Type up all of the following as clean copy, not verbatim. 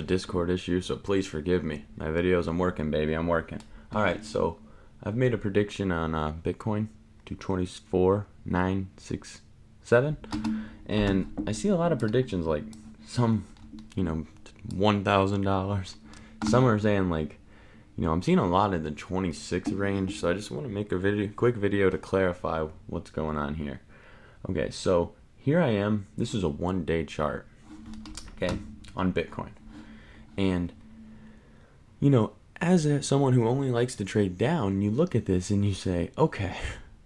a Discord issue, so please forgive me. My videos, I'm working, baby, I'm working. Alright, so I've made a prediction on Bitcoin to 24,967, and I see a lot of predictions, like some, $1,000. Some are saying like, I'm seeing a lot in the 26 range, so I just want to make a quick video to clarify what's going on here. Okay, so here I am. This is a one-day chart, okay, on Bitcoin. And, as someone who only likes to trade down, you look at this and you say, okay,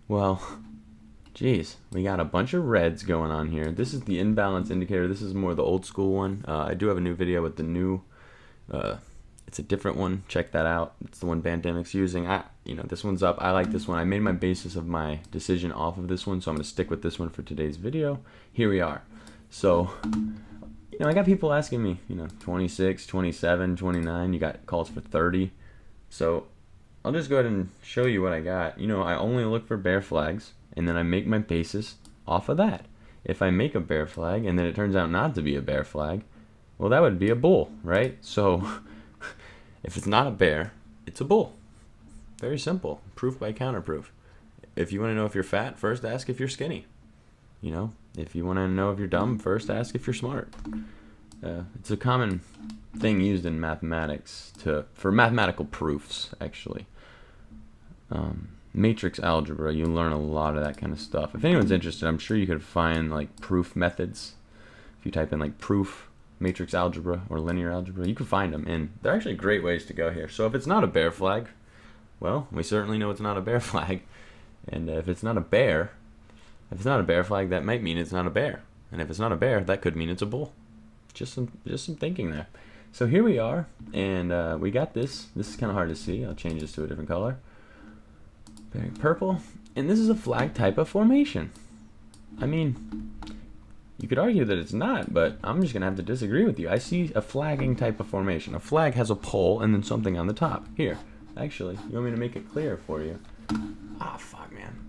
well, geez, we got a bunch of reds going on here. This is the imbalance indicator. This is more the old school one. I do have a new video with the new, it's a different one. Check that out. It's the one Bandemic's using. This one's up. I like this one. I made my basis of my decision off of this one, so I'm going to stick with this one for today's video. Here we are. So, I got people asking me, 26, 27, 29. You got calls for 30. So, I'll just go ahead and show you what I got. I only look for bear flags, and then I make my basis off of that. If I make a bear flag, and then it turns out not to be a bear flag, well, that would be a bull, right? So, if it's not a bear, it's a bull. Very simple. Proof by counterproof. If you want to know if you're fat, first ask if you're skinny. If you want to know if you're dumb, first ask if you're smart. It's a common thing used in mathematics for mathematical proofs, actually. Matrix algebra, you learn a lot of that kind of stuff. If anyone's interested, I'm sure you could find like proof methods. If you type in like proof, matrix algebra, or linear algebra, you can find them, and they're actually great ways to go here. So if it's not a bear flag, well, we certainly know it's not a bear flag. And if it's not a bear flag, that might mean it's not a bear. And if it's not a bear, that could mean it's a bull. Just some thinking there. So here we are, and we got this. This is kind of hard to see. I'll change this to a different color. Very purple. And this is a flag type of formation. I mean, you could argue that it's not, but I'm just going to have to disagree with you. I see a flagging type of formation. A flag has a pole and then something on the top. Here, actually, you want me to make it clear for you? Ah, fuck, man.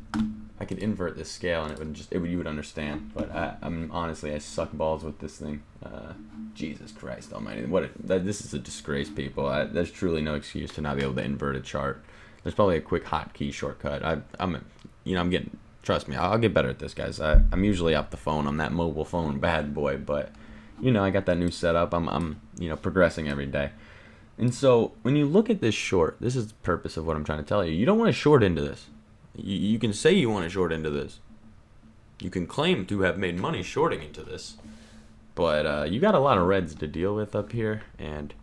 I could invert this scale and you would understand. But honestly, I suck balls with this thing. Jesus Christ Almighty! This is a disgrace, people. There's truly no excuse to not be able to invert a chart. There's probably a quick hotkey shortcut. I'm getting. Trust me, I'll get better at this, guys. I'm usually off the phone. I'm that mobile phone bad boy, but I got that new setup. I'm progressing every day. And so when you look at this short, this is the purpose of what I'm trying to tell you. You don't want to short into this. You can say you want to short into this. You can claim to have made money shorting into this. But you got a lot of reds to deal with up here. And,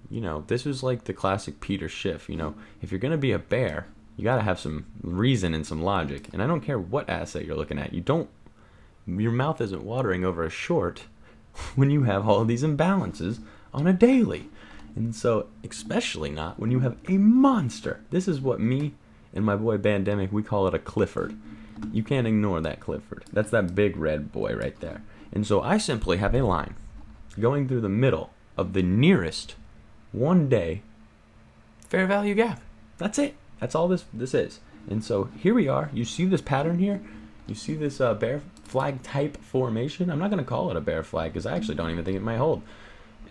this is like the classic Peter Schiff. If you're going to be a bear, you got to have some reason and some logic. And I don't care what asset you're looking at. Your mouth isn't watering over a short when you have all of these imbalances on a daily. And so, especially not when you have a monster. This is what me and my boy Bandemic, we call it a Clifford. You can't ignore that Clifford. That's that big red boy right there. And so I simply have a line going through the middle of the nearest one-day fair value gap. That's it. That's all this is. And so here we are. You see this pattern here? You see this bear flag type formation? I'm not going to call it a bear flag because I actually don't even think it might hold.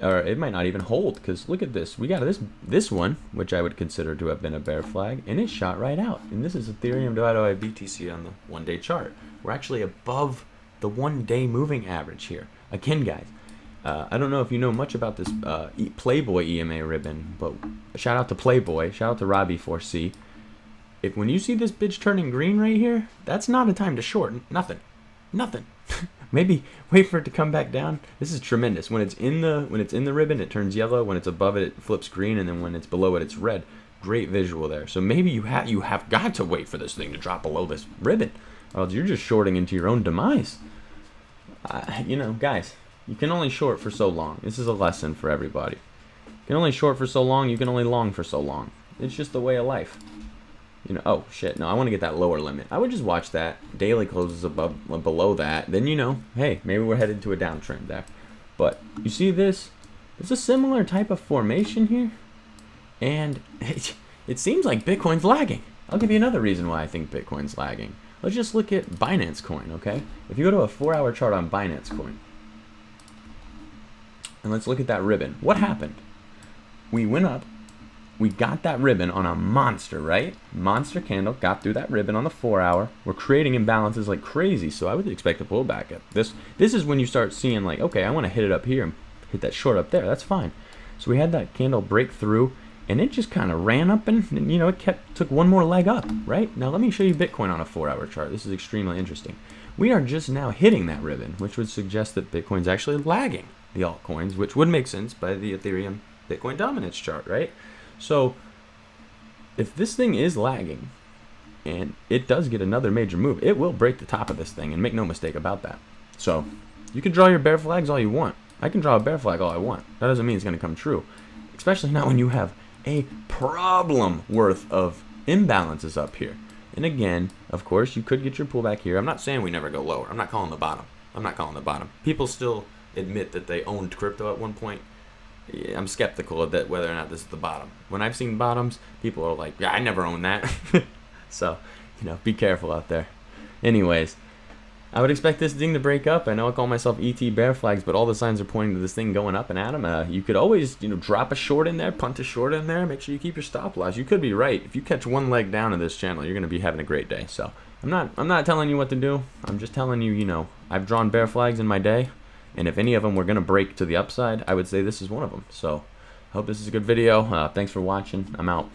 Or it might not even hold, because look at this. We got this one, which I would consider to have been a bear flag, and it shot right out. And this is Ethereum divided by BTC on the one-day chart. We're actually above the one-day moving average here. Again, guys, I don't know if you know much about this Playboy EMA ribbon, but shout out to Playboy, shout out to Robbie 4C. When you see this bitch turning green right here, that's not a time to short. Nothing. Maybe wait for it to come back down. This is tremendous. When it's in the ribbon, it turns yellow. When it's above it, it flips green, and then when it's below it, it's red. Great visual there. So maybe you have got to wait for this thing to drop below this ribbon, or else you're just shorting into your own demise. Guys, you can only short for so long. This is a lesson for everybody. You can only short for so long. You can only long for so long. It's just the way of life. Oh shit, no, I want to get that lower limit. I would just watch that. Daily closes below that. Then hey, maybe we're headed to a downtrend there. But you see this? It's a similar type of formation here. And it seems like Bitcoin's lagging. I'll give you another reason why I think Bitcoin's lagging. Let's just look at Binance Coin, okay? If you go to a 4-hour chart on Binance Coin, and let's look at that ribbon. What happened? we went up. We got that ribbon on a monster, right? Monster candle, got through that ribbon on the 4 hour. We're creating imbalances like crazy, so I would expect a pullback at this. This is when you start seeing like, okay, I want to hit it up here and hit that short up there. That's fine. So we had that candle break through, and it just kind of ran up, and you know, it took one more leg up, right? Now let me show you Bitcoin on a 4 hour chart. This is extremely interesting. We are just now hitting that ribbon, which would suggest that Bitcoin's actually lagging the altcoins, which would make sense by the Ethereum Bitcoin dominance chart, right? So if this thing is lagging and it does get another major move, it will break the top of this thing, and make no mistake about that. So you can draw your bear flags all you want. I can draw a bear flag all I want. That doesn't mean it's going to come true, especially not when you have a problem worth of imbalances up here. And again, of course, you could get your pullback here. I'm not saying we never go lower. I'm not calling the bottom. I'm not calling the bottom. People still admit that they owned crypto at one point. Yeah, I'm skeptical of that, whether or not this is the bottom. When I've seen bottoms, people are like, yeah, I never owned that. So, you know, be careful out there. Anyways, I would expect this thing to break up. I know I call myself ET bear flags, but all the signs are pointing to this thing going up and at 'em. You could always, you know, drop a short in there, punt a short in there. Make sure you keep your stop loss. You could be right. If you catch one leg down in this channel, you're going to be having a great day. So I'm not telling you what to do. I'm just telling you, you know, I've drawn bear flags in my day. And if any of them were going to break to the upside, I would say this is one of them. So I hope this is a good video. Thanks for watching. I'm out.